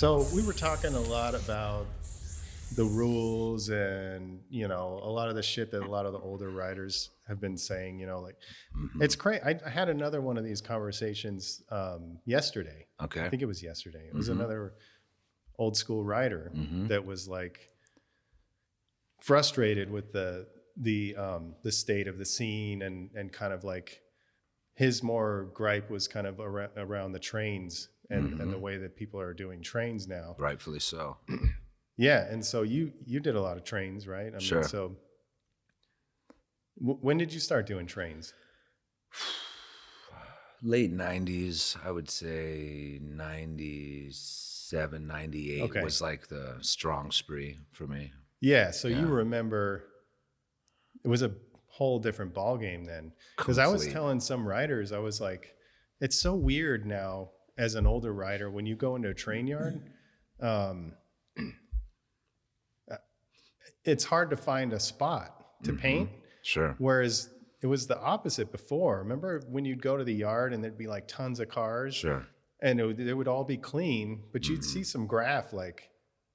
So we were talking a lot about the rules and, a lot of the shit that a lot of the older writers have been saying, like Hmm. it's crazy. I had another one of these conversations yesterday. I Okay. think it was yesterday. It was Hmm. another old school writer Hmm. that was like frustrated with the state of the scene and kind of like his more gripe was kind of around the trains and the Hmm. way that people are doing trains now. Rightfully so. Yeah, and so you did a lot of trains, right? I mean, Sure. so when did you start doing trains? Late 90s, I would say 97, 98 Okay. was like the strong spree for me. Yeah, so you Yeah. remember it was a whole different ball game then. Because I was Complete. telling some writers, I was like, it's so weird now as an older writer when you go into a train yard. Um, it's hard to find a spot to Hmm. paint, Sure. whereas it was the opposite before. Remember when you'd go to the yard and there'd be like tons of cars Sure. and they would all be clean, but you'd Hmm. see some graph like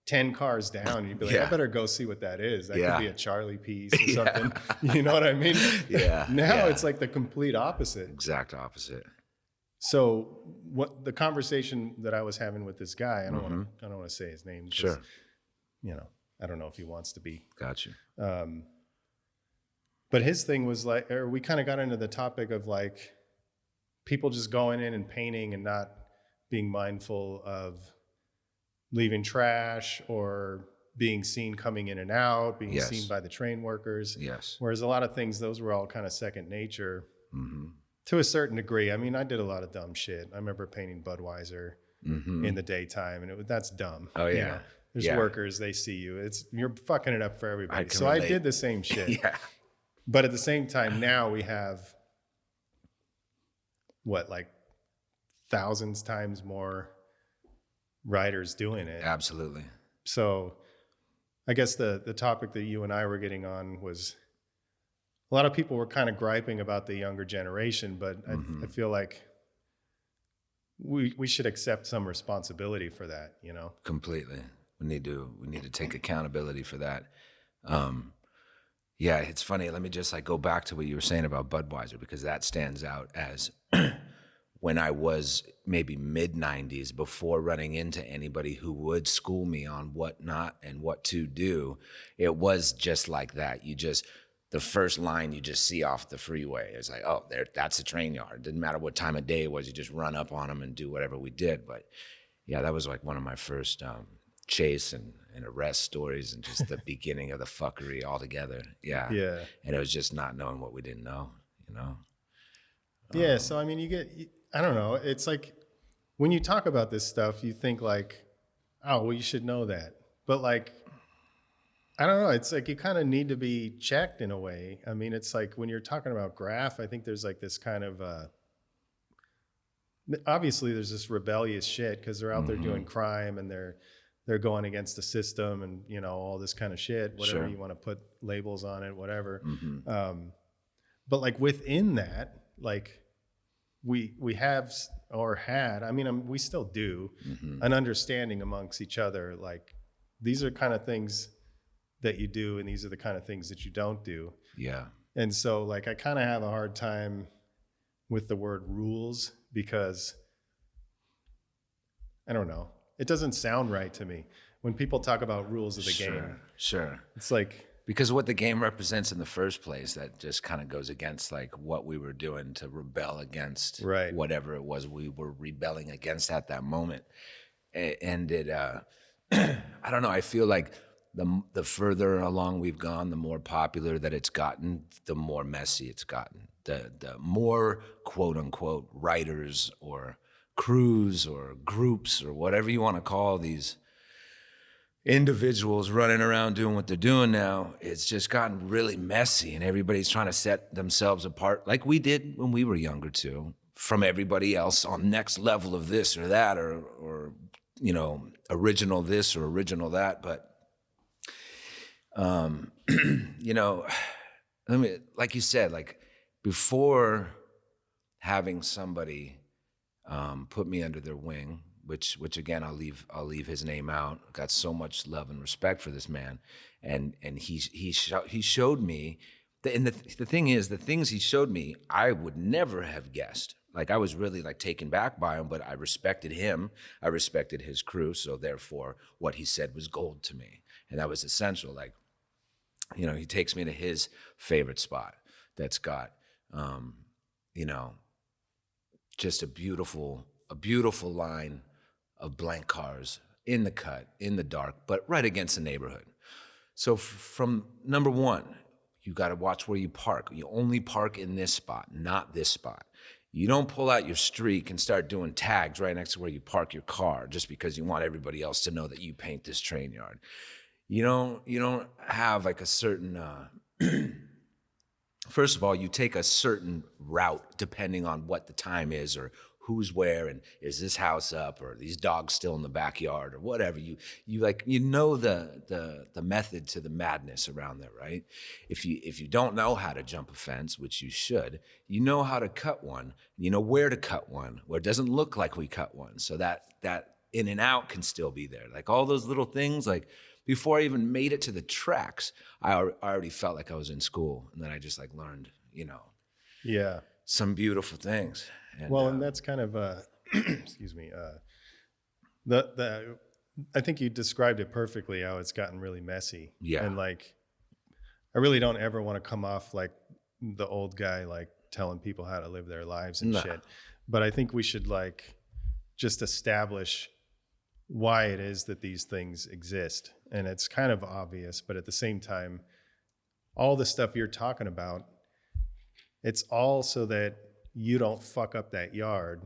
10 cars down. And you'd be like, I Yeah. better go see what that is. That could be Yeah. a Charlie piece or Yeah. something. You know what I mean? Yeah. Now Yeah. it's like the complete opposite. Exact opposite. So what the conversation that I was having with this guy, Hmm. I don't want to say his name because, Sure. I don't know if he wants to be. Got you. Um, but his thing was like, or we kind of got into the topic of like people just going in and painting and not being mindful of leaving trash or being seen coming in and out, being seen Yes. by the train workers. Yes. Whereas a lot of things, those were all kind of second nature Hmm. to a certain degree. I mean, I did a lot of dumb shit. I remember painting Budweiser Hmm. in the daytime, and that's dumb. Oh, yeah. There's Yeah. workers, they see you. You're fucking it up for I everybody. can So I relate. did the same shit. Yeah. But at the same time, now we have what, like thousands times more writers doing it. Absolutely. So I guess the topic that you and I were getting on was a lot of people were kind of griping about the younger generation, but Hmm. I feel like we should accept some responsibility for that, Completely. We need to take accountability for that. Um, yeah, it's funny. Let me just like go back to what you were saying about Budweiser because that stands out as when I was maybe mid 90s before running into anybody who would school me on what not and what to do. It was just like that. The first line you just see off the freeway. It's like, oh, that's a train yard. Didn't matter what time of day it was. You just run up on them and do whatever we did. But yeah, that was like one of my first chase and arrest stories and just the beginning of the fuckery altogether. Yeah. Yeah. And it was just not knowing what we didn't know, you know? Yeah. So, I mean, I don't know. It's like when you talk about this stuff, you think like, oh, well, you should know that. But like, I don't know. It's like you kind of need to be checked in a way. I mean, it's like when you're talking about graph, I think there's like this kind of, obviously there's this rebellious shit because they're out there doing crime and they're going against the system and all this kind of shit, whatever Sure. you want to put labels on it, whatever. Hmm. But like within that, like we have or had, I mean, we still do Hmm. an understanding amongst each other. Like these are kind of things that you do and these are the kind of things that you don't do. Yeah. And so like I kind of have a hard time with the word rules because I don't know. It doesn't sound right to me when people talk about rules of the game. Sure. It's like, Because what the game represents in the first place, that just kind of goes against like what we were doing to rebel against Right. whatever it was we were rebelling against at that moment. And it, I don't know, I feel like the further along we've gone, the more popular that it's gotten, the more messy it's gotten. The more quote unquote writers or crews or groups or whatever you want to call these individuals running around doing what they're doing now, it's just gotten really messy and everybody's trying to set themselves apart like we did when we were younger too, from everybody else on next level of this or that or original this or original that. But like you said, like before having somebody put me under their wing, which again I'll leave his name out. I got so much love and respect for this man, and he showed me, and the thing is, the things he showed me, I would never have guessed. Like, I was really like taken back by him, but I respected him. I respected his crew. So therefore, what he said was gold to me. And that was essential. Like, you know, he takes me to his favorite spot that's got, you know, just a beautiful line of blank cars in the cut, in the dark, but right against the neighborhood. So from number one, you got to watch where you park. You only park in this spot, not this spot. You don't pull out your streak and start doing tags right next to where you park your car just because you want everybody else to know that you paint this train yard. You don't have like a certain, first of all, you take a certain route depending on what the time is or who's where, and is this house up, or are these dogs still in the backyard, or whatever. You know the method to the madness around there, right? If you don't know how to jump a fence, which you should, you know how to cut one. You know where to cut one, where it doesn't look like we cut one, so that in and out can still be there. Like all those little things, like before I even made it to the tracks, I already felt like I was in school, and then I just like learned, Yeah. some beautiful things. And, and that's kind of excuse me. I think you described it perfectly. How it's gotten really messy. Yeah. And like, I really don't ever want to come off like the old guy, like telling people how to live their lives and shit. But I think we should like just establish why it is that these things exist. And it's kind of obvious, but at the same time, all the stuff you're talking about, it's all so that you don't fuck up that yard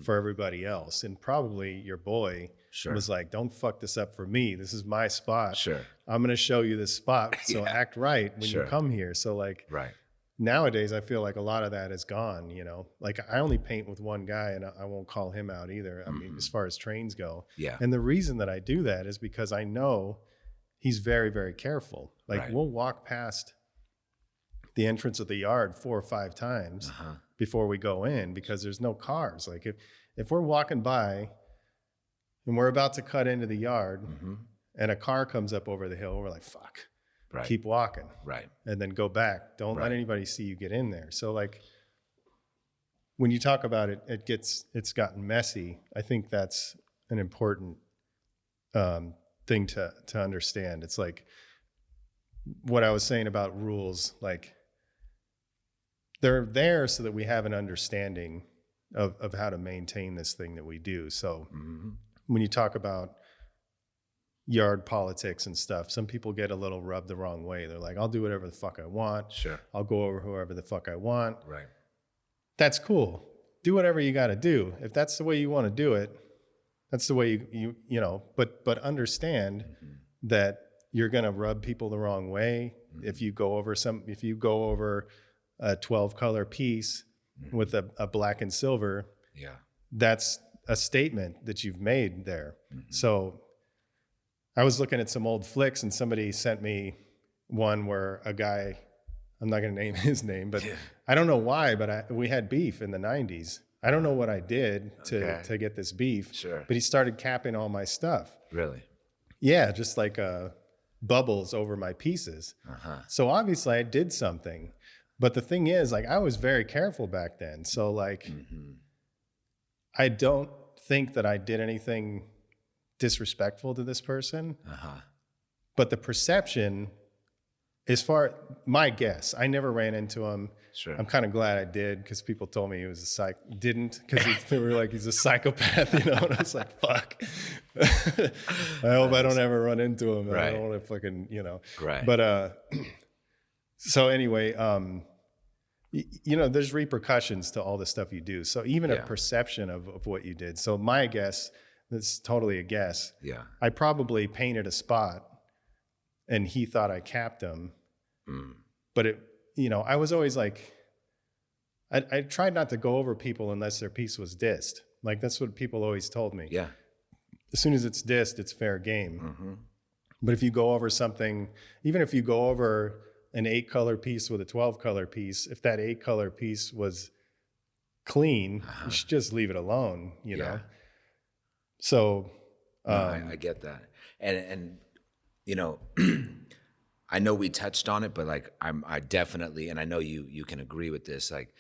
for everybody else. And probably your boy was like, don't fuck this up for me. This is my spot. Sure. I'm going to show you this spot. So act right when you come here. So like nowadays, I feel like a lot of that is gone, like I only paint with one guy, and I won't call him out either. I mean, as far as trains go. Yeah. And the reason that I do that is because I know he's very, very careful. Like we'll walk past the entrance of the yard 4 or 5 times before we go in, because there's no cars. Like if we're walking by and we're about to cut into the yard and a car comes up over the hill, we're like, fuck, keep walking. Right. And then go back. Don't let anybody see you get in there. So like when you talk about it, it's gotten messy. I think that's an important thing to understand. It's like what I was saying about rules, like they're there so that we have an understanding of how to maintain this thing that we do. So when you talk about yard politics and stuff, some people get a little rubbed the wrong way. They're like, I'll do whatever the fuck I want. Sure. I'll go over whoever the fuck I want. Right. That's cool. Do whatever you got to do. If that's the way you want to do it, that's the way but understand that you're going to rub people the wrong way. If you go over a 12 color piece with a black and silver, that's a statement that you've made there. So I was looking at some old flicks, and somebody sent me one where a guy, I'm not going to name his name, but I don't know why, but we had beef in the 90s. I don't know what I did to get this beef, but he started capping all my stuff. Really? Yeah, just like bubbles over my pieces. So obviously I did something. But the thing is, like, I was very careful back then. So like, I don't think that I did anything disrespectful to this person. But the perception, as far my guess, I never ran into him. Sure. I'm kind of glad I did, because people told me he was didn't, because they were like, he's a psychopath, and I was like, fuck. I hope I don't ever run into him. I don't want to fucking, Right. But so anyway, there's repercussions to all the stuff you do. So even a perception of what you did. So my guess, that's totally a guess. Yeah. I probably painted a spot and he thought I capped him. But I was always like, I tried not to go over people unless their piece was dissed. Like that's what people always told me. Yeah. As soon as it's dissed, it's fair game. But if you go over something, even if you go over an 8 color piece with a 12 color piece, if that 8 color piece was clean, you should just leave it alone, know? So, No, I get that. And you know, I know we touched on it, but like I definitely, and I know you can agree with this, like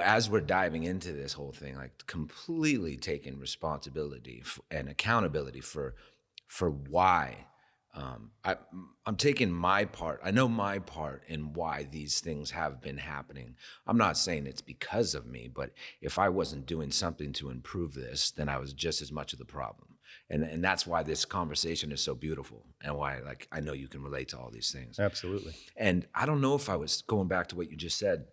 as we're diving into this whole thing, like completely taking responsibility and accountability for why. I'm taking my part. I know my part in why these things have been happening. I'm not saying it's because of me, but if I wasn't doing something to improve this, then I was just as much of the problem. And that's why this conversation is so beautiful, and why, like, I know you can relate to all these things. absolutely. And I don't know if I was going back to what you just said.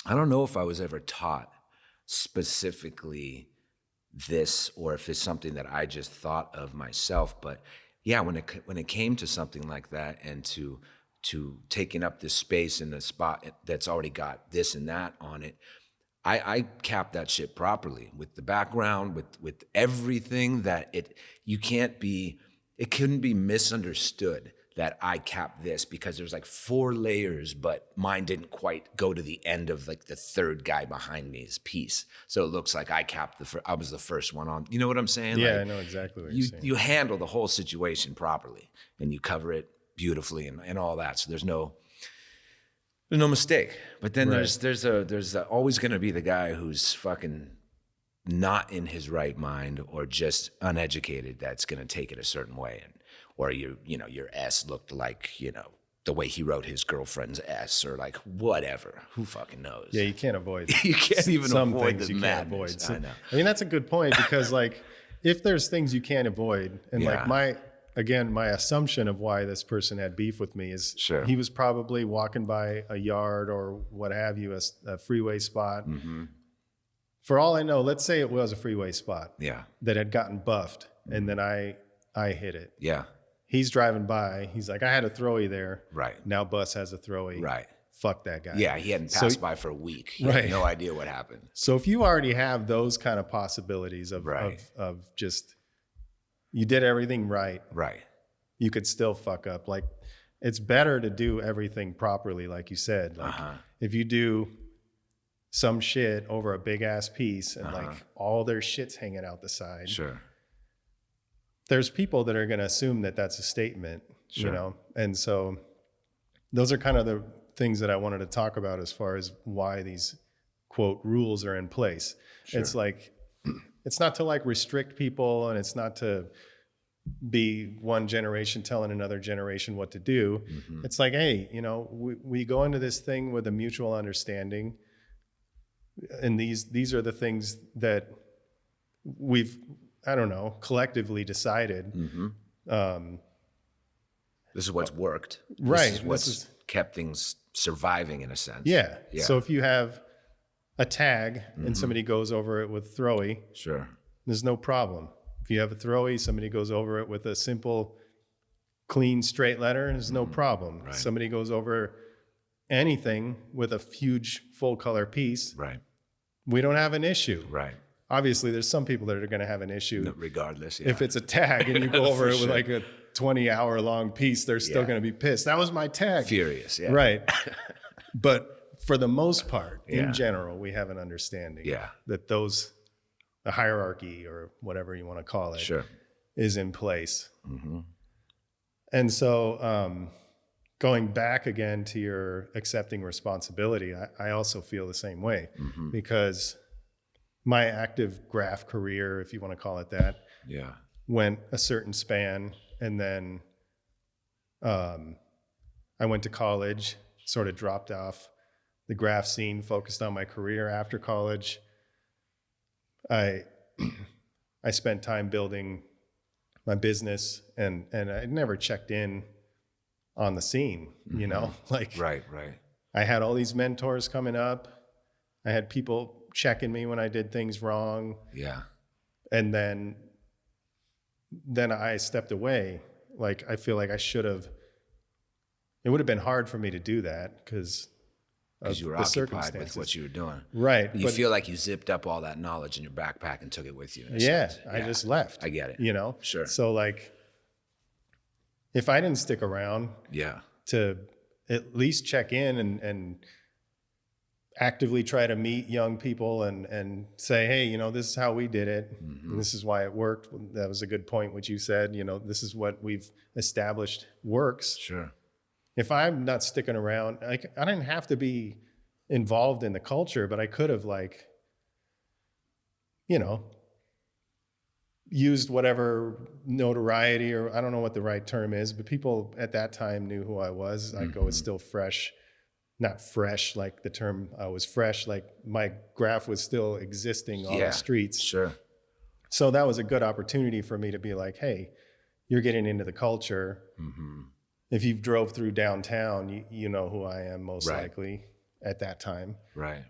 I don't know if I was ever taught specifically this, or if it's something that I just thought of myself. But yeah, when it came to something like that, and to taking up this space in the spot that's already got this and that on it, I capped that shit properly with the background, with everything that it couldn't be misunderstood that I capped this, because there's like 4 layers, but mine didn't quite go to the end of like the third guy behind me's piece. So it looks like I was the first one on. You know what I'm saying? Yeah, like, I know exactly what you're saying. You handle the whole situation properly, and you cover it beautifully and all that. So there's no mistake. But then Right. there's always going to be the guy who's fucking not in his right mind, or just uneducated, that's going to take it a certain way. Or your S looked like, the way he wrote his girlfriend's S, or like whatever. Who fucking knows? Yeah, you can't avoid it. You can't even Some avoid things the you can't madness. avoid. So, I know. I mean, that's a good point, because like if there's things you can't avoid, and like Yeah. my assumption of why this person had beef with me is Sure. he was probably walking by a yard or what have you, a freeway spot. Mm-hmm. For all I know, let's say it was a freeway spot Yeah. that had gotten buffed, and then I hit it. Yeah. He's driving by. He's like, I had a throwy there. Right. Now Bus has a throwy. Right. Fuck that guy. Yeah. He hadn't So- passed by for a week. He Right. had no idea what happened. So if you already have those kind of possibilities of, Right. of just, you did everything right, Right. you could still fuck up. Like, it's better to do everything properly, like you said. Like, if you do some shit over a big ass piece, and like all their shit's hanging out the side, Sure. there's people that are going to assume that that's a statement, Sure. And so those are kind of the things that I wanted to talk about as far as why these quote rules are in place. Sure. It's like, it's not to like restrict people, and it's not to be one generation telling another generation what to do. Mm-hmm. It's like, hey, we go into this thing with a mutual understanding, and these are the things that we've, I don't know, collectively decided. Mm-hmm. This is what's worked. Right. This is what's kept things surviving, in a sense. Yeah. Yeah. So if you have a tag and somebody goes over it with throwy, Sure. there's no problem. If you have a throwy, somebody goes over it with a simple, clean, straight letter, there's no problem. Right. Somebody goes over anything with a huge full color piece, Right. we don't have an issue. Right. Obviously, there's some people that are going to have an issue. Regardless. Yeah. If it's a tag and you go over For it with sure. like a 20-hour long piece, they're still Yeah. going to be pissed. That was my tag. Furious. Yeah. Right. But for the most part, Yeah. in general, we have an understanding Yeah. that the hierarchy, or whatever you want to call it, Sure. is in place. Mm-hmm. And so going back again to your accepting responsibility, I also feel the same way, Mm-hmm. because my active graph career, if you want to call it that, Yeah. went a certain span, and then I went to college, sort of dropped off the graph scene, focused on my career after college. I spent time building my business, and I never checked in on the scene, like Right. Right. I had all these mentors coming up. I had people checking me when I did things wrong. Yeah. And then I stepped away. Like, I feel like I should have, it would have been hard for me to do that because You were the occupied circumstances. with what you were doing. Right. You feel like you zipped up all that knowledge in your backpack and took it with you. In a yeah, sense. I just left. I get it. Sure. So like, if I didn't stick around Yeah. to at least check in and actively try to meet young people and say, hey, you know, this is how we did it. And this is why it worked. That was a good point, what you said. You know, this is what we've established works. Sure. If I'm not sticking around, I didn't have to be involved in the culture, but I could have, like, you know, used whatever notoriety, or I don't know what the right term is, but people at that time knew who I was. Like, I was still fresh, not fresh like the term I was fresh, like my graph was still existing on the streets. Sure. So that was a good opportunity for me to be like, hey, you're getting into the culture. If you've drove through downtown, you know who I am most likely at that time. Right.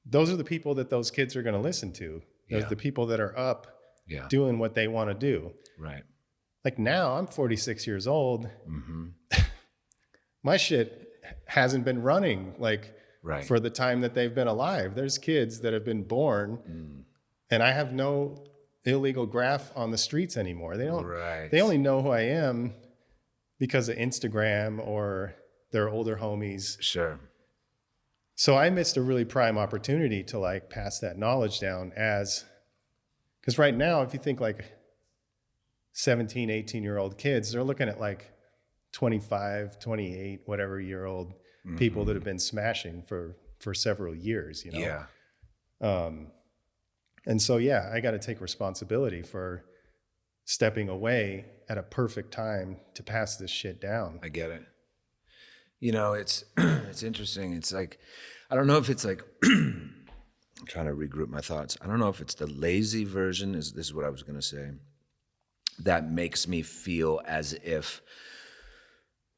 Those are the people that those kids are going to listen to. Those the people that are up doing what they want to do. Right. Like now I'm 46 years old. My shit hasn't been running like for the time that they've been alive. There's kids that have been born and I have no illegal graph on the streets anymore. They don't, they only know who I am because of Instagram or their older homies. Sure. So I missed a really prime opportunity to like pass that knowledge down because right now, if you think like 17, 18-year-old kids, they're looking at like 25, 28, whatever year old people that have been smashing for several years, you know? Yeah. And so, I got to take responsibility for stepping away at a perfect time to pass this shit down. I get it. You know, it's it's interesting. It's like, I don't know if it's like, I'm trying to regroup my thoughts. I don't know if it's the lazy version, this is what I was going to say, that makes me feel as if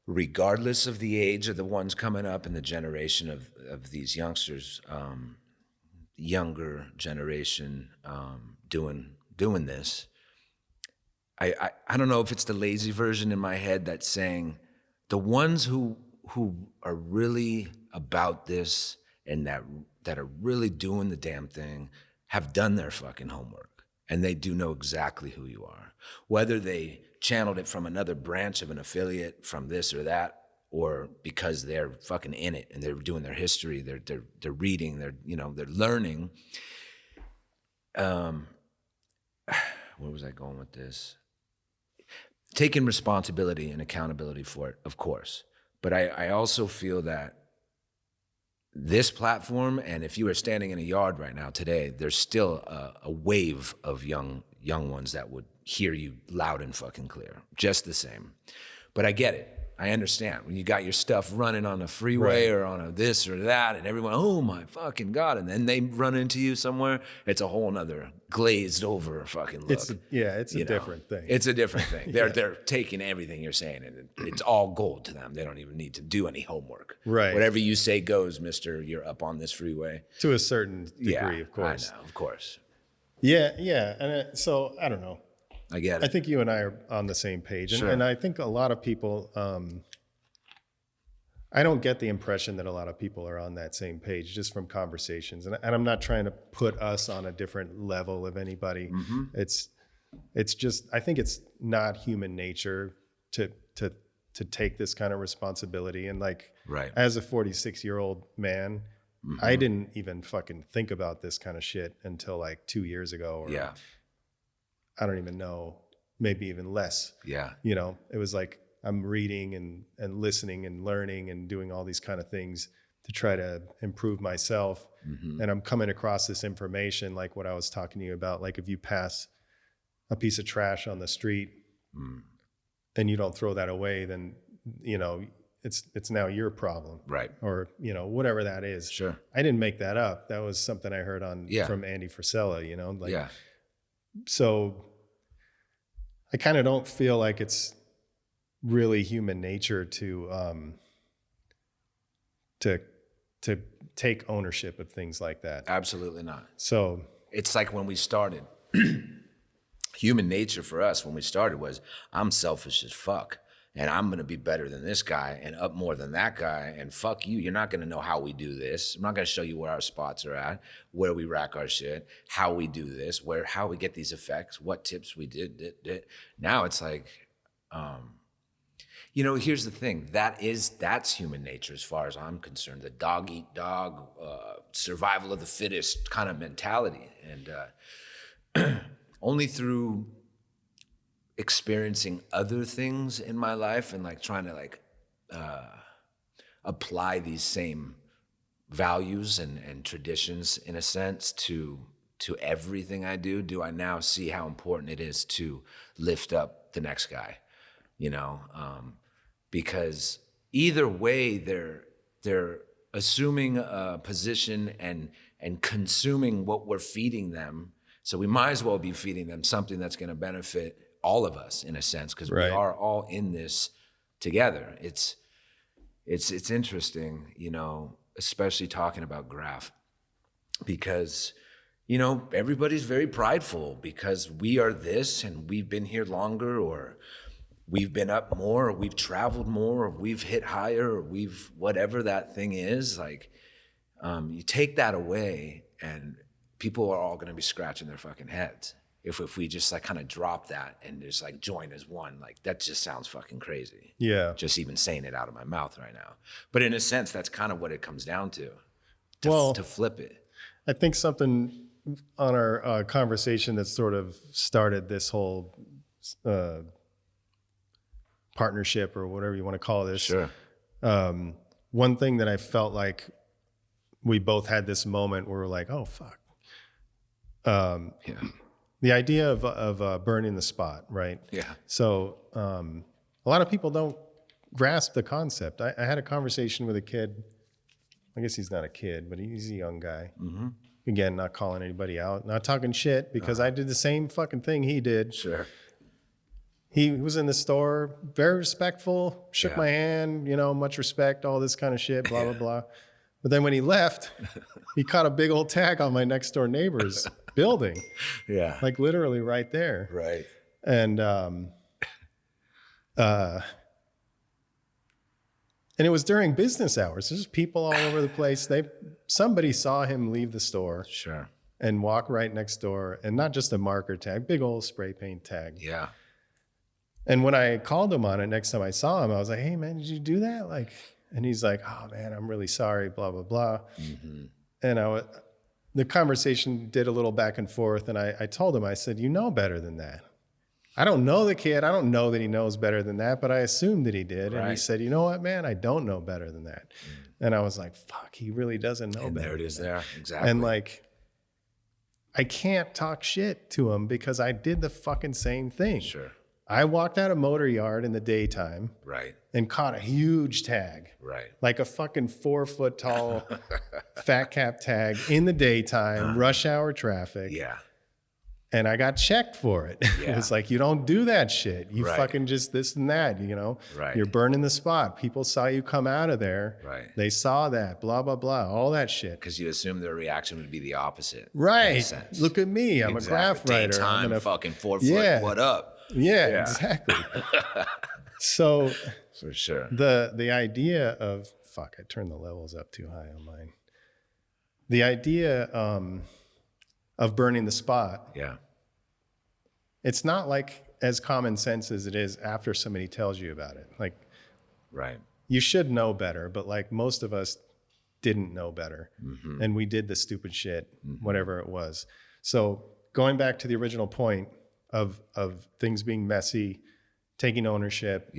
regardless of the age of the ones coming up and the generation of these youngsters, younger generation doing this, I don't know if it's the lazy version in my head that's saying the ones who are really about this and that are really doing the damn thing have done their fucking homework and they do know exactly who you are. Whether they channeled it from another branch of an affiliate from this or that, or because they're fucking in it and they're doing their history, they're reading, they're learning. Where was I going with this? Taking responsibility and accountability for it, of course. But I also feel that this platform, and if you were standing in a yard right now today, there's still a wave of young ones that would hear you loud and fucking clear, just the same. But I get it. I understand when you got your stuff running on a freeway or on a this or that, and everyone, oh my fucking God, and then they run into you somewhere, it's a whole nother glazed over fucking look. It's a different thing. It's a different thing. They're taking everything you're saying and it's all gold to them. They don't even need to do any homework. Right. Whatever you say goes, mister, you're up on this freeway. To a certain degree, of course. I know, of course. Yeah. And so I don't know. I get it. I think you and I are on the same page. Sure. And I think a lot of people, I don't get the impression that a lot of people are on that same page just from conversations. And I'm not trying to put us on a different level of anybody. It's just, I think it's not human nature to take this kind of responsibility. And like, as a 46-year-old man, I didn't even fucking think about this kind of shit until like 2 years ago. Or I don't even know, maybe even less. Yeah. You know, it was like I'm reading and listening and learning and doing all these kind of things to try to improve myself. And I'm coming across this information like what I was talking to you about. Like if you pass a piece of trash on the street and you don't throw that away, then, you know, it's now your problem. Right. Or, you know, whatever that is. Sure. I didn't make that up. That was something I heard from Andy Frisella, you know, like, so I kind of don't feel like it's really human nature to take ownership of things like that. Absolutely not. So it's like when we started, human nature for us when we started was, I'm selfish as fuck. And I'm going to be better than this guy and up more than that guy. And fuck you. You're not going to know how we do this. I'm not going to show you where our spots are at, where we rack our shit, how we do this, how we get these effects, what tips we did. Now it's like, Here's the thing. That's human nature as far as I'm concerned. The dog eat dog, survival of the fittest kind of mentality. And only through experiencing other things in my life and like trying to like apply these same values and traditions in a sense to everything I do I now see how important it is to lift up the next guy, because either way they're assuming a position and consuming what we're feeding them. So we might as well be feeding them something that's going to benefit all of us in a sense, because we are all in this together. It's interesting, especially talking about graf, because everybody's very prideful because we are this and we've been here longer, or we've been up more, or we've traveled more, or we've hit higher, or we've whatever that thing is. Like, you take that away and people are all going to be scratching their fucking heads if we just like kind of drop that and just like join as one. Like, that just sounds fucking crazy. Yeah. Just even saying it out of my mouth right now. But in a sense, that's kind of what it comes down to flip it. I think something on our conversation that sort of started this whole partnership, or whatever you want to call this. Sure. One thing that I felt like we both had this moment where we're like, oh, fuck. The idea of burning the spot, right? Yeah. So a lot of people don't grasp the concept. I had a conversation with a kid. I guess he's not a kid, but he's a young guy. Mm-hmm. Again, not calling anybody out, not talking shit, because I did the same fucking thing he did. Sure. He was in the store, very respectful, shook my hand, much respect, all this kind of shit, blah, blah, blah. But then when he left, he caught a big old tag on my next door neighbor's building. Yeah. Like literally right there. Right. And it was during business hours. There's people all over the place. Somebody saw him leave the store. Sure. And walk right next door, and not just a marker tag, big old spray paint tag. Yeah. And when I called him on it next time I saw him, I was like, hey man, did you do that? And he's like, oh man, I'm really sorry, blah, blah, blah. Mm-hmm. And the conversation did a little back and forth. And I told him, I said, you know better than that. I don't know the kid. I don't know that he knows better than that, but I assumed that he did. Right. And he said, you know what, man, I don't know better than that. And I was like, fuck, he really doesn't know better. There it is there. Exactly. And I can't talk shit to him because I did the fucking same thing. Sure. I walked out of Motor Yard in the daytime. Right. And caught a huge tag. Right. Like a fucking 4 foot tall fat cap tag in the daytime, rush hour traffic. Yeah. And I got checked for it. Yeah. It was like, you don't do that shit. You fucking just this and that, Right. You're burning the spot. People saw you come out of there. Right. They saw that, blah, blah, blah, all that shit. Because you assume their reaction would be the opposite. Right. Look at me. I'm a graph writer. Daytime, I'm fucking 4 foot. What up? Yeah, exactly. So for sure. The idea of I turned the levels up too high on mine. The idea of burning the spot. Yeah. It's not like as common sense as it is after somebody tells you about it. Like, right. You should know better, but like most of us didn't know better. Mm-hmm. And we did the stupid shit, whatever it was. So going back to the original point of things being messy, taking ownership,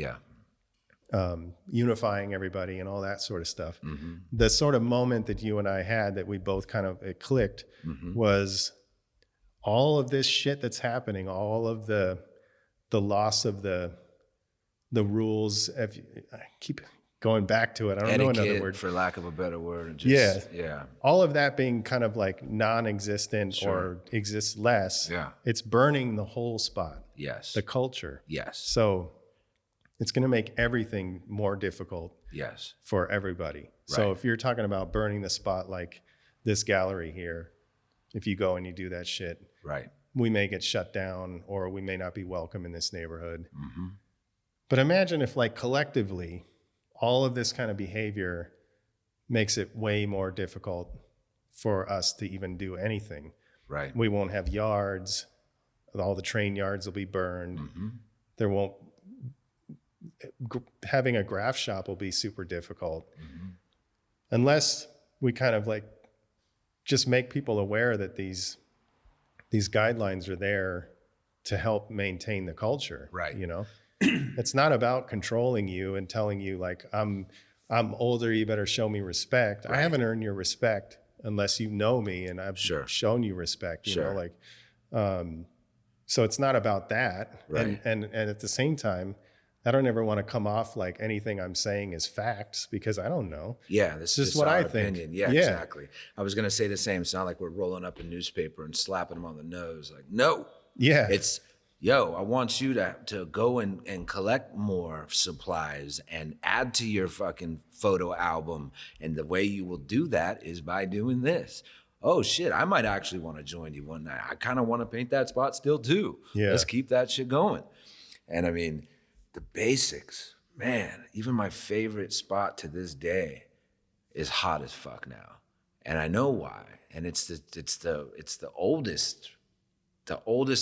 unifying everybody and all that sort of stuff. Mm-hmm. The sort of moment that you and I had that we both kind of, it clicked, was all of this shit that's happening, all of the loss of the rules. I keep going back to it. I don't know another word. For lack of a better word. Yeah. All of that being kind of like non-existent or exists less. Yeah. It's burning the whole spot. Yes. The culture. Yes. So it's going to make everything more difficult. Yes. For everybody. Right. So if you're talking about burning the spot, like this gallery here, if you go and you do that shit, right, we may get shut down or we may not be welcome in this neighborhood. Mm-hmm. But imagine if like collectively, all of this kind of behavior makes it way more difficult for us to even do anything. Right. We won't have yards. All the train yards will be burned. Mm-hmm. There won't having a graph shop will be super difficult unless we kind of like just make people aware that these guidelines are there to help maintain the culture. Right. You know, it's not about controlling you and telling you like, I'm older, you better show me respect. Right. I haven't earned your respect unless you know me and I've shown you respect, you know, like, so it's not about that. Right. And at the same time, I don't ever want to come off like anything I'm saying is facts because I don't know. Yeah, this is just what our I opinion. think. Yeah, exactly. I was going to say the same. It's not like we're rolling up a newspaper and slapping them on the nose. Like, no. Yeah. It's, yo, I want you to go and collect more supplies and add to your fucking photo album. And the way you will do that is by doing this. Oh, shit, I might actually want to join you one night. I kind of want to paint that spot still, too. Yeah. Let's keep that shit going. And I mean, the basics, man, even my favorite spot to this day is hot as fuck now. And I know why. And it's the oldest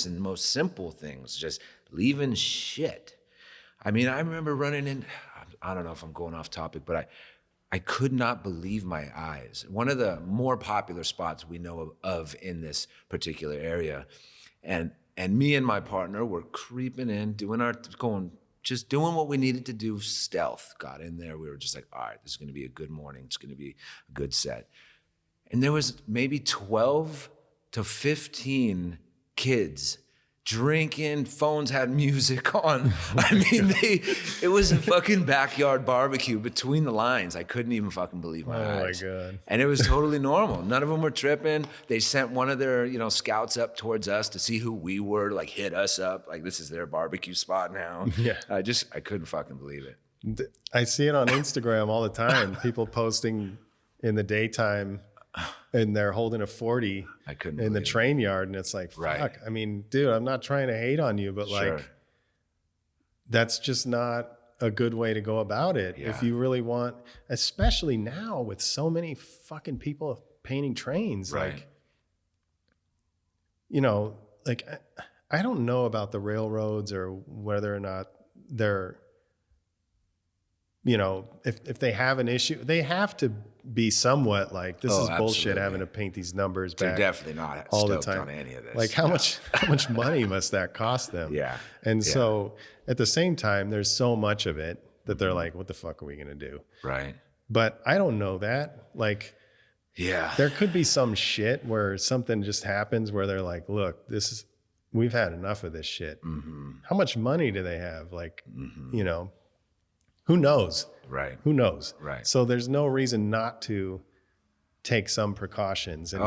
and most simple things, just leaving shit. I mean, I remember running in, I don't know if I'm going off topic, but I could not believe my eyes. One of the more popular spots we know of in this particular area. And me and my partner were creeping in, just doing what we needed to do, stealth. Got in there, we were just like, all right, this is gonna be a good morning. It's gonna be a good set. And there was maybe 12 to 15 kids drinking, phones had music on. I mean, it was a fucking backyard barbecue between the lines. I couldn't even fucking believe my eyes. Oh my God. And it was totally normal. None of them were tripping. They sent one of their, scouts up towards us to see who we were, like hit us up. Like, this is their barbecue spot now. Yeah. I couldn't fucking believe it. I see it on Instagram all the time. People posting in the daytime and they're holding a 40 in the train yard. And it's like, fuck. Right. I mean, dude, I'm not trying to hate on you, but like, that's just not a good way to go about it. Yeah. If you really want, especially now with so many fucking people painting trains, Right. like, I don't know about the railroads or whether or not they're, if they have an issue, they have to be somewhat like, this is bullshit having to paint these numbers back. They're definitely not all the stoked time on any of this. Like how much money must that cost them? Yeah. And so at the same time, there's so much of it that they're like, what the fuck are we going to do? Right. But I don't know that. Like, yeah, there could be some shit where something just happens where they're like, look, we've had enough of this shit. Mm-hmm. How much money do they have? Like, who knows? Right. Who knows? Right. So there's no reason not to take some precautions and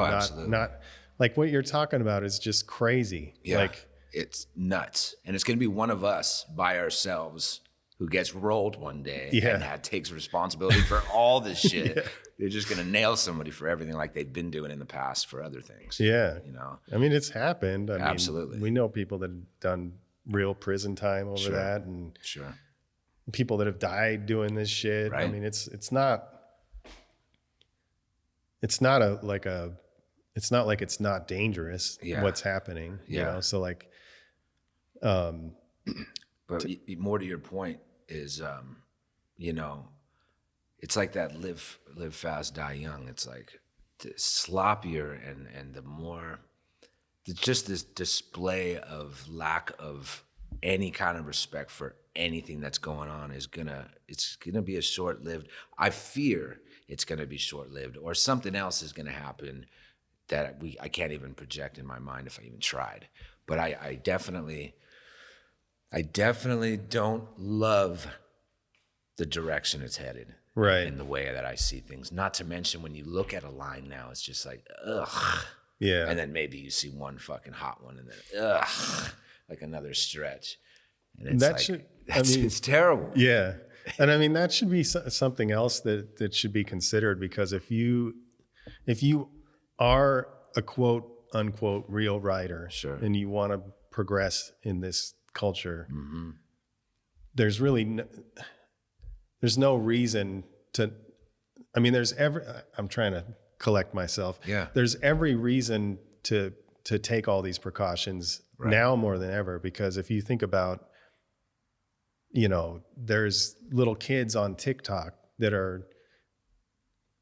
not like what you're talking about is just crazy. Yeah. Like, it's nuts. And it's going to be one of us by ourselves who gets rolled one day and that takes responsibility for all this shit. They're just going to nail somebody for everything like they've been doing in the past for other things. Yeah. I mean, it's happened. I Absolutely. mean, we know people that have done real prison time over that and people that have died doing this shit. Right. I mean, it's not like it's not dangerous what's happening, So like, but more to your point is, it's like that live fast, die young. It's like the sloppier and the more, just this display of lack of any kind of respect for anything that's going on it's gonna be a short-lived. I fear it's gonna be short-lived, or something else is gonna happen that I can't even project in my mind if I even tried. But I definitely don't love the direction it's headed. Right. In the way that I see things. Not to mention when you look at a line now, it's just like, ugh. Yeah. And then maybe you see one fucking hot one and then, ugh, like another stretch. And it's it's terrible. Yeah. And I mean, that should be something else that should be considered, because if you are a quote unquote real writer and you want to progress in this culture, there's really there's no reason to, I mean, I'm trying to collect myself. Yeah. There's every reason to take all these precautions now more than ever, because if you think about, you know, there's little kids on TikTok that are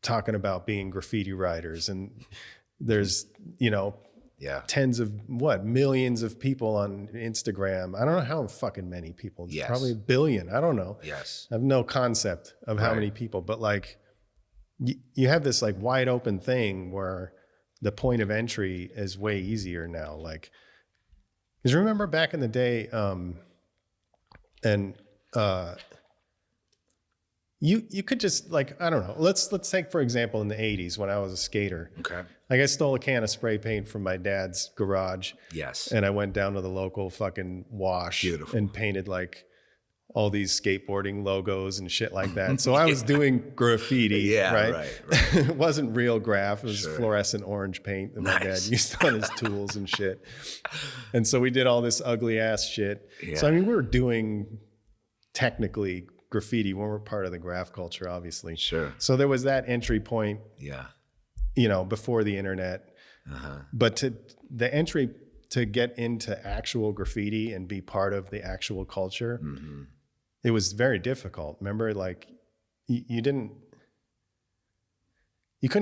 talking about being graffiti writers, and there's, you know, tens of millions of people on Instagram. I don't know how fucking many people. It's probably a billion. I don't know. Yes. I have no concept of how many people, but like you have this like wide open thing where the point of entry is way easier now. Like, because remember back in the day, you could just like, I don't know. Let's take, for example, in the 80s when I was a skater. Okay. Like I stole a can of spray paint from my dad's garage. Yes. And I went down to the local fucking wash. Beautiful. And painted like all these skateboarding logos and shit like that. So I was doing graffiti, right? It wasn't real graph. It was fluorescent orange paint that my dad used on his tools and shit. And so we did all this ugly ass shit. Yeah. So I mean, we were doing technically graffiti when we're part of the graph culture, obviously. Sure. So there was that entry point. Yeah. You know, before the internet. But the entry to get into actual graffiti and be part of the actual culture, it was very difficult. Remember, like you couldn't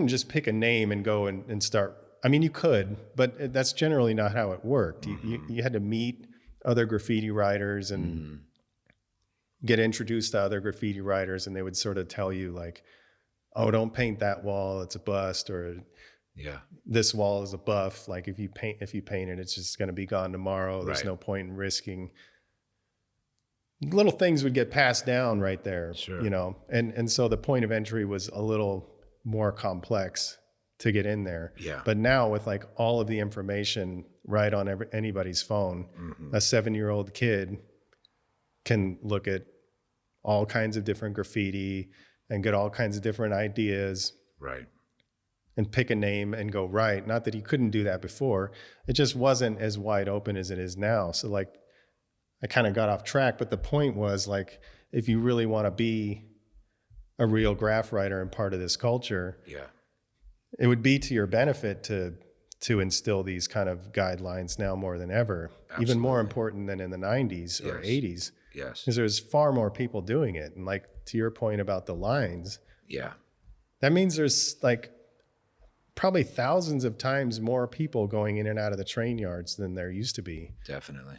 just pick a name and go and start. I mean, you could, but that's generally not how it worked. You had to meet other graffiti writers and get introduced to other graffiti writers, and they would sort of tell you like, oh, don't paint that wall, it's a bust, or this wall is a buff. Like if you paint it, it's just going to be gone tomorrow. There's no point in risking. Little things would get passed down right there, you know? And so the point of entry was a little more complex to get in there. Yeah. But now with like all of the information right on anybody's phone, a 7-year-old kid can look at all kinds of different graffiti and get all kinds of different ideas. Right. And pick a name and go right. Not that he couldn't do that before. It just wasn't as wide open as it is now. So like I kind of got off track, but the point was like, if you really want to be a real graph writer and part of this culture, it would be to your benefit to instill these kind of guidelines now more than ever. Absolutely. Even more important than in the 90s or 80s. Yes. Because there's far more people doing it. And like to your point about the lines, that means there's like probably thousands of times more people going in and out of the train yards than there used to be. Definitely.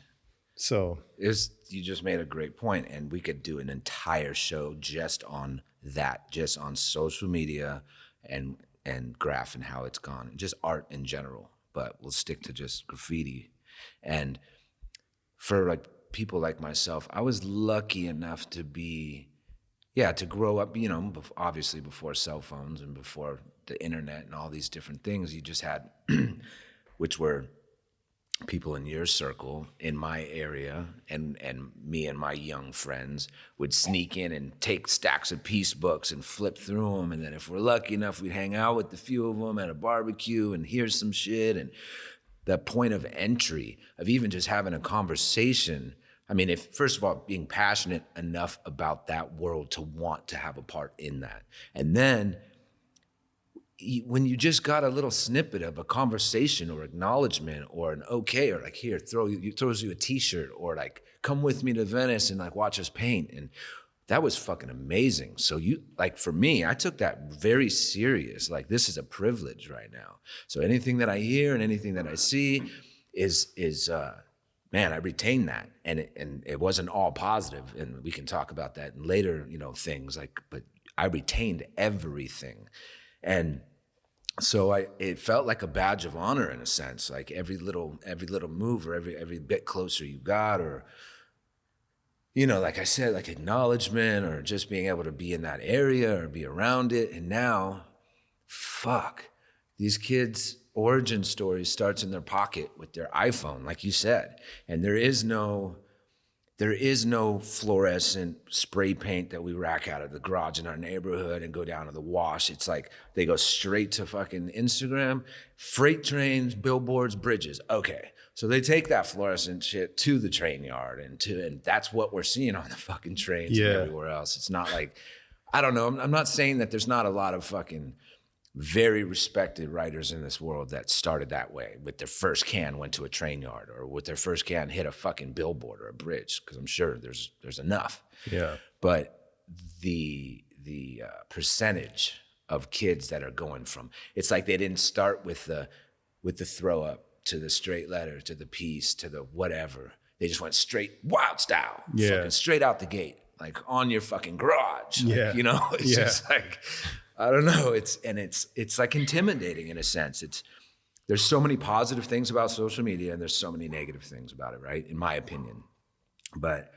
So you just made a great point, and we could do an entire show just on that, just on social media and graph and how it's gone, just art in general. But we'll stick to just graffiti. And for like people like myself, I was lucky enough to to grow up, you know, obviously before cell phones and before the internet and all these different things. You just had, which were people in your circle in my area, and me and my young friends would sneak in and take stacks of piece books and flip through them. And then if we're lucky enough, we'd hang out with a few of them at a barbecue and hear some shit. And the point of entry of even just having a conversation, I mean, first of all, being passionate enough about that world to want to have a part in that. And then when you just got a little snippet of a conversation or acknowledgement or an okay, or like here, throws you a t-shirt, or like come with me to Venice and like watch us paint. And that was fucking amazing. So for me, I took that very serious. Like this is a privilege right now. So anything that I hear and anything that I see is man, I retain that. And it wasn't all positive, and we can talk about that in later, you know, things like, but I retained everything. And so it felt like a badge of honor in a sense, like every little move or every bit closer you got, or, you know, like I said, like acknowledgement or just being able to be in that area or be around it. And now, fuck, these kids' origin story starts in their pocket with their iPhone, like you said. And there is no fluorescent spray paint that we rack out of the garage in our neighborhood and go down to the wash. It's like they go straight to fucking Instagram, freight trains, billboards, bridges. Okay. So they take that fluorescent shit to the train yard and that's what we're seeing on the fucking trains and everywhere else. It's not like, I don't know. I'm not saying that there's not a lot of fucking very respected writers in this world that started that way. With their first can went to a train yard, or with their first can hit a fucking billboard or a bridge, because I'm sure there's enough. Yeah. But the percentage of kids that are going from, it's like they didn't start with the throw up to the straight letter to the piece to the whatever. They just went straight wild style, fucking straight out the gate, like on your fucking garage. Like, you know, it's just like, I don't know. It's like intimidating in a sense. There's so many positive things about social media and there's so many negative things about it, right? In my opinion. But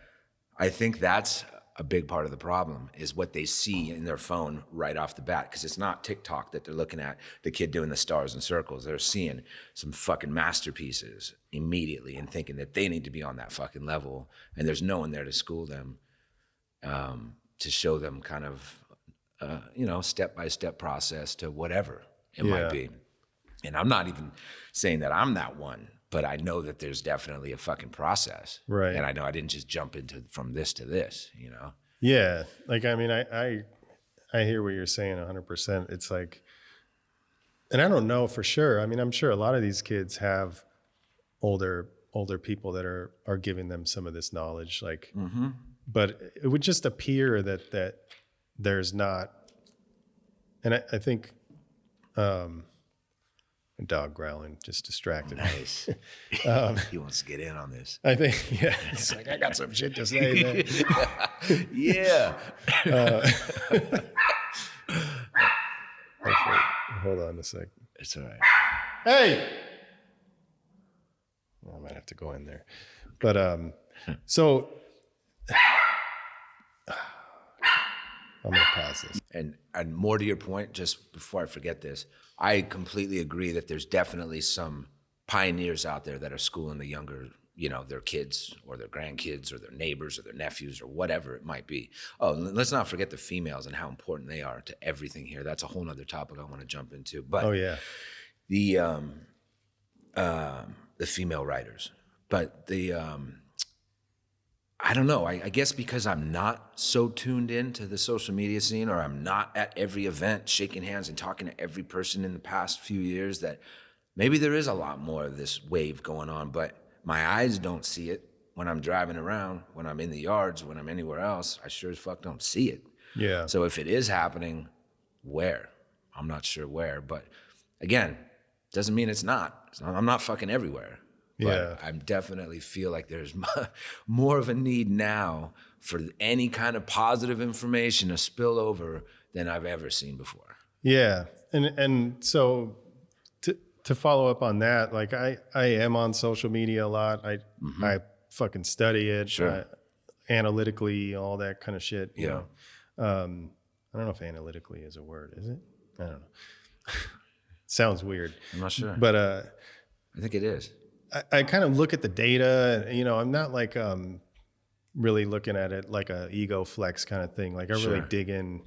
I think that's a big part of the problem, is what they see in their phone right off the bat. Because it's not TikTok that they're looking at, the kid doing the stars and circles. They're seeing some fucking masterpieces immediately and thinking that they need to be on that fucking level. And there's no one there to school them, to show them kind of, step-by-step process to whatever it might be. And I'm not even saying that I'm that one, but I know that there's definitely a fucking process. Right. And I know I didn't just jump into from this to this, you know? Yeah. Like, I mean, I hear what you're saying 100%. It's like, and I don't know for sure. I mean, I'm sure a lot of these kids have older people that are giving them some of this knowledge, like, but it would just appear that there's not, and I think, a dog growling just distracted me. Nice. He wants to get in on this. I think, it's like, I got some shit to say, man. Yeah. Hold on a sec. It's all right. Hey! I might have to go in there. But, so I'm going to pause this. And more to your point, just before I forget this, I completely agree that there's definitely some pioneers out there that are schooling the younger, their kids or their grandkids or their neighbors or their nephews or whatever it might be. Oh, let's not forget the females and how important they are to everything here. That's a whole nother topic I want to jump into. But the female writers, but I don't know. I guess because I'm not so tuned into the social media scene, or I'm not at every event shaking hands and talking to every person in the past few years, that maybe there is a lot more of this wave going on, but my eyes don't see it when I'm driving around, when I'm in the yards, when I'm anywhere else. I sure as fuck don't see it. Yeah. So if it is happening, where? I'm not sure where, but again, doesn't mean it's not. I'm not fucking everywhere. But I definitely feel like there's more of a need now for any kind of positive information to spill over than I've ever seen before. Yeah. And so to follow up on that, like I am on social media a lot. I fucking study it, analytically, all that kind of shit. You know? I don't know if analytically is a word, is it? I don't know. Sounds weird. I'm not sure. But I think it is. I kind of look at the data, I'm not like really looking at it like a ego flex kind of thing. Like I really dig in,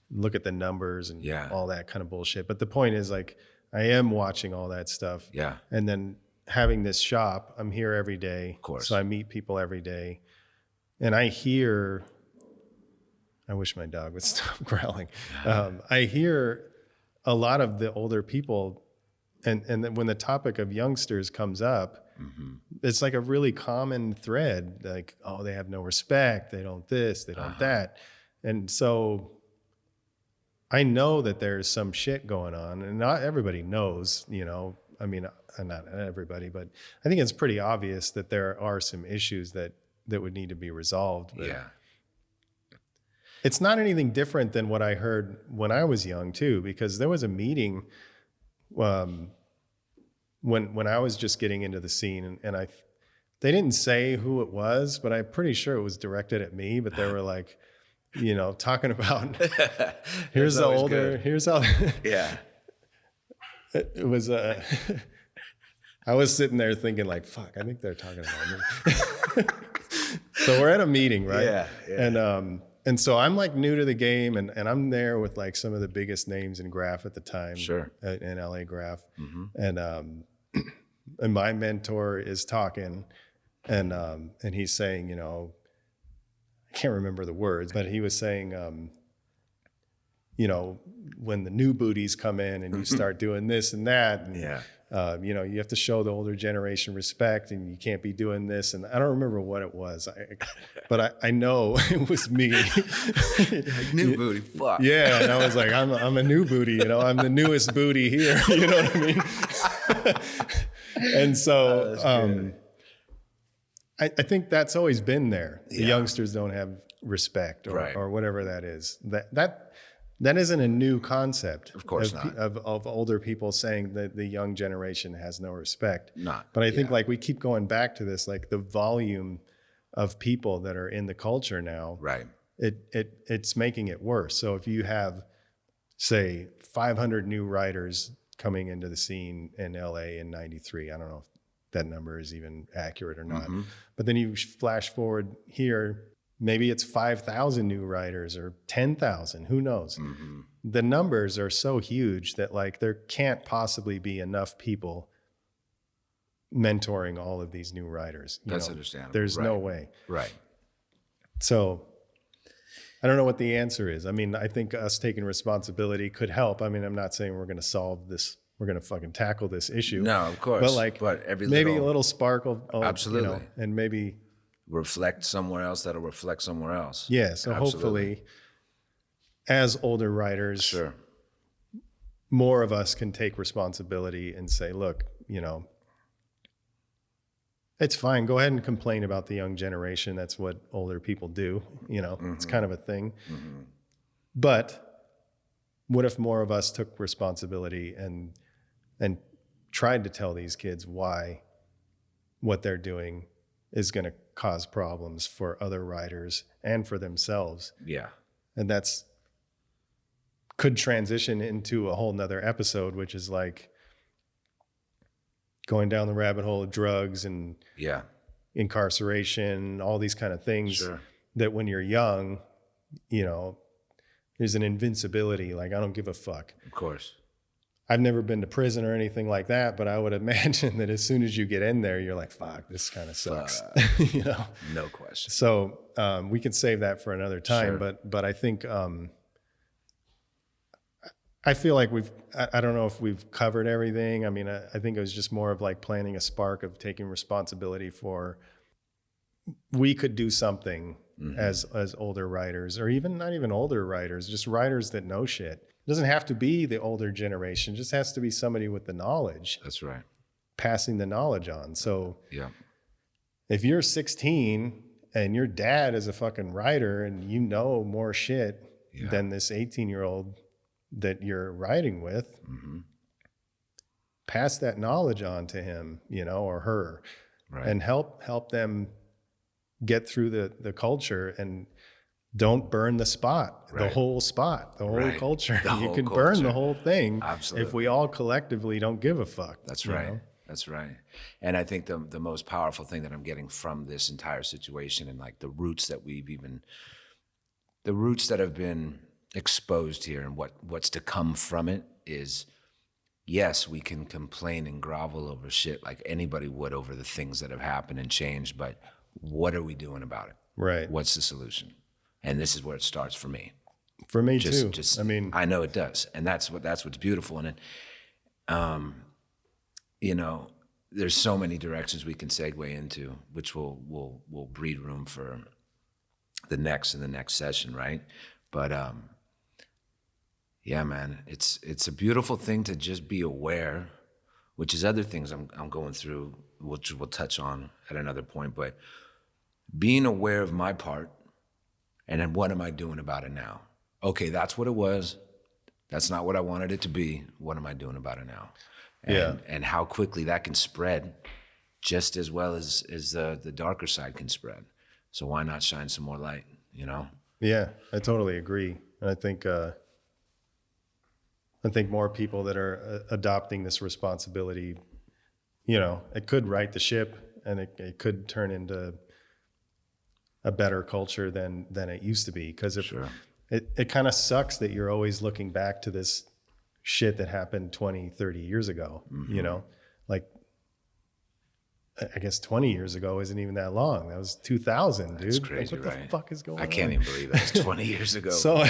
look at the numbers and all that kind of bullshit. But the point is, like, I am watching all that stuff. Yeah. And then having this shop, I'm here every day. Of course. So I meet people every day. And I wish my dog would stop growling. I hear a lot of the older people, and then when the topic of youngsters comes up, it's like a really common thread, like, oh, they have no respect, they don't this, they don't that. And so I know that there's some shit going on, and not everybody knows, I mean, not everybody, but I think it's pretty obvious that there are some issues that would need to be resolved. But it's not anything different than what I heard when I was young too, because there was a meeting when I was just getting into the scene, and they didn't say who it was, but I'm pretty sure it was directed at me. But they were like, talking about here's the older, good. Here's how. It was. I was sitting there thinking like, fuck, I think they're talking about me. So we're at a meeting, right? Yeah. And so I'm like new to the game, and I'm there with like some of the biggest names in graf at the time. Sure. In LA graf. And my mentor is talking, and he's saying, I can't remember the words, but he was saying, you know, when the new booties come in and you start doing this and that, and, you know, you have to show the older generation respect, and you can't be doing this. And I don't remember what it was, but I know it was me. New booty, fuck. Yeah, and I was like, I'm a new booty, you know, I'm the newest booty here. You know what I mean? And so I think that's always been there. The youngsters don't have respect, or whatever that is. That isn't a new concept. Of course not. Of older people saying that the young generation has no respect. Not. But I think like we keep going back to this, like the volume of people that are in the culture now. Right. It's making it worse. So if you have, say, 500 new writers coming into the scene in LA in 93, I don't know if that number is even accurate or not. But then you flash forward here, maybe it's 5,000 new writers or 10,000, who knows? The numbers are so huge that like there can't possibly be enough people mentoring all of these new writers. That's understandable. There's no way. Right. So I don't know what the answer is. I mean, I think us taking responsibility could help. I mean, I'm not saying we're going to solve this, we're going to fucking tackle this issue. No, of course. But like, maybe a little sparkle. Absolutely. You know, and maybe reflect somewhere else that'll reflect somewhere else. Yeah. So hopefully, as older writers, more of us can take responsibility and say, look, you know, it's fine. Go ahead and complain about the young generation. That's what older people do. You know, it's kind of a thing. But what if more of us took responsibility and tried to tell these kids why what they're doing is going to cause problems for other writers and for themselves? Yeah. And that's could transition into a whole nother episode, which is like going down the rabbit hole of drugs and incarceration, all these kind of things that when you're young, you know, there's an invincibility. Like, I don't give a fuck. Of course. I've never been to prison or anything like that, but I would imagine that as soon as you get in there, you're like, fuck, this kind of sucks. You know? No question. So we could save that for another time. But I think, I feel like I don't know if we've covered everything. I mean, I think it was just more of like planting a spark of taking responsibility for, we could do something as older writers, or even not even older writers, just writers that know shit. It doesn't have to be the older generation. It just has to be somebody with the knowledge. That's right. Passing the knowledge on. So if you're 16 and your dad is a fucking writer and you know more shit than this 18-year-old that you're writing with, pass that knowledge on to him, you know, or her, and help them get through the culture, and don't burn the spot, the whole culture. You can burn the whole thing. Absolutely. If we all collectively don't give a fuck. That's right. Know? That's right. And I think the most powerful thing that I'm getting from this entire situation, and like the roots that have been exposed here, and what's to come from it is, yes, we can complain and grovel over shit like anybody would over the things that have happened and changed, but what are we doing about it? Right. What's the solution? And this is where it starts for me. For me too. I mean, I know it does, and that's what's beautiful. And you know, there's so many directions we can segue into, which will breed room for the next session, right? But yeah, man, it's a beautiful thing to just be aware, which is other things I'm going through, which we'll touch on at another point. But being aware of my part, and then what am I doing about it now? Okay, that's what it was. That's not what I wanted it to be. What am I doing about it now? And how quickly that can spread, just as well as the darker side can spread. So why not shine some more light, you know? Yeah, I totally agree. And I think more people that are adopting this responsibility, you know, it could right the ship, and it could turn into a better culture than it used to be. Because it kind of sucks that you're always looking back to this shit that happened 20, 30 years ago, you know, like, I guess 20 years ago isn't even that long. That was 2000, dude. That's crazy, like, what the fuck is going on? I can't even believe that. It's 20 years ago. So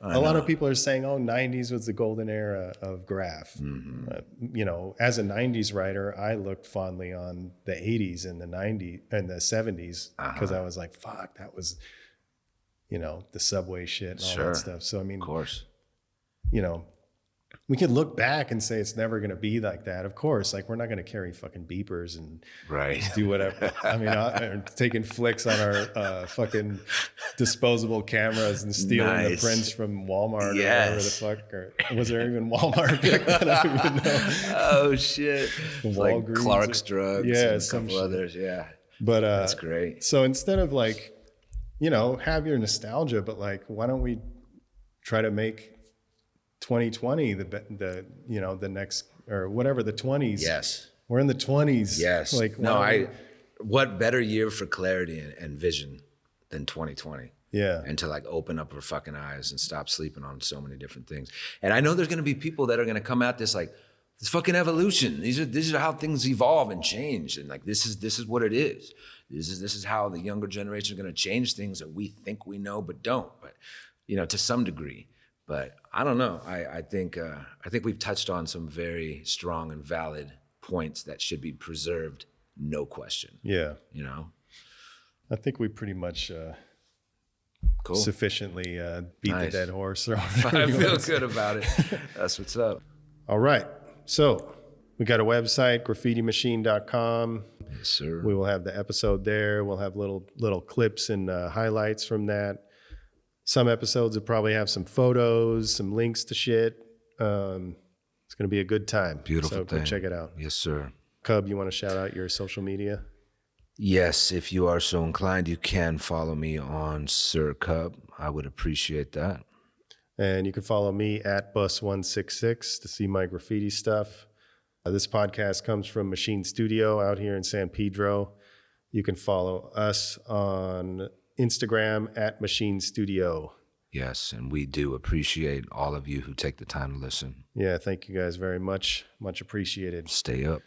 a lot of people are saying, oh, 90s was the golden era of graph. You know, as a 90s writer, I looked fondly on the 80s and the 90s and the 70s because I was like, fuck, that was, you know, the subway shit and all that stuff. So, I mean, of course, you know, we could look back and say it's never going to be like that. Of course, like we're not going to carry fucking beepers and do whatever. I mean, taking flicks on our fucking disposable cameras and stealing the prints from Walmart or whatever the fuck. Or was there even Walmart back then? I don't even know. Oh shit! Like Clark's Drugs, yeah, and a couple others, yeah. But that's great. So instead of like, you know, have your nostalgia, but like, why don't we try to make 2020 the you know, the next, or whatever, the 20s. Yes, we're in the 20s. Yes. Like, what better year for clarity and vision than 2020? Yeah. And to like open up our fucking eyes and stop sleeping on so many different things. And I know there's going to be people that are going to come at this like, it's fucking evolution. These are how things evolve and change. And like, this is what it is. This is how the younger generation is going to change things that we think we know, but don't, but you know, to some degree. But I don't know. I think we've touched on some very strong and valid points that should be preserved, no question. Yeah. You know? I think we pretty much sufficiently beat the dead horse. Or I feel good about it. That's what's up. All right. So we got a website, graffitimachine.com. Yes, sir. We will have the episode there. We'll have little clips and highlights from that. Some episodes will probably have some photos, some links to shit. It's going to be a good time. Beautiful so thing. Go check it out. Yes, sir. Cub, you want to shout out your social media? Yes, if you are so inclined, you can follow me on Sir Cub. I would appreciate that. And you can follow me at Bus166 to see my graffiti stuff. This podcast comes from Machine Studio out here in San Pedro. You can follow us on Instagram at Machine Studio. Yes, and we do appreciate all of you who take the time to listen. Yeah, thank you guys very much. Much appreciated. Stay up.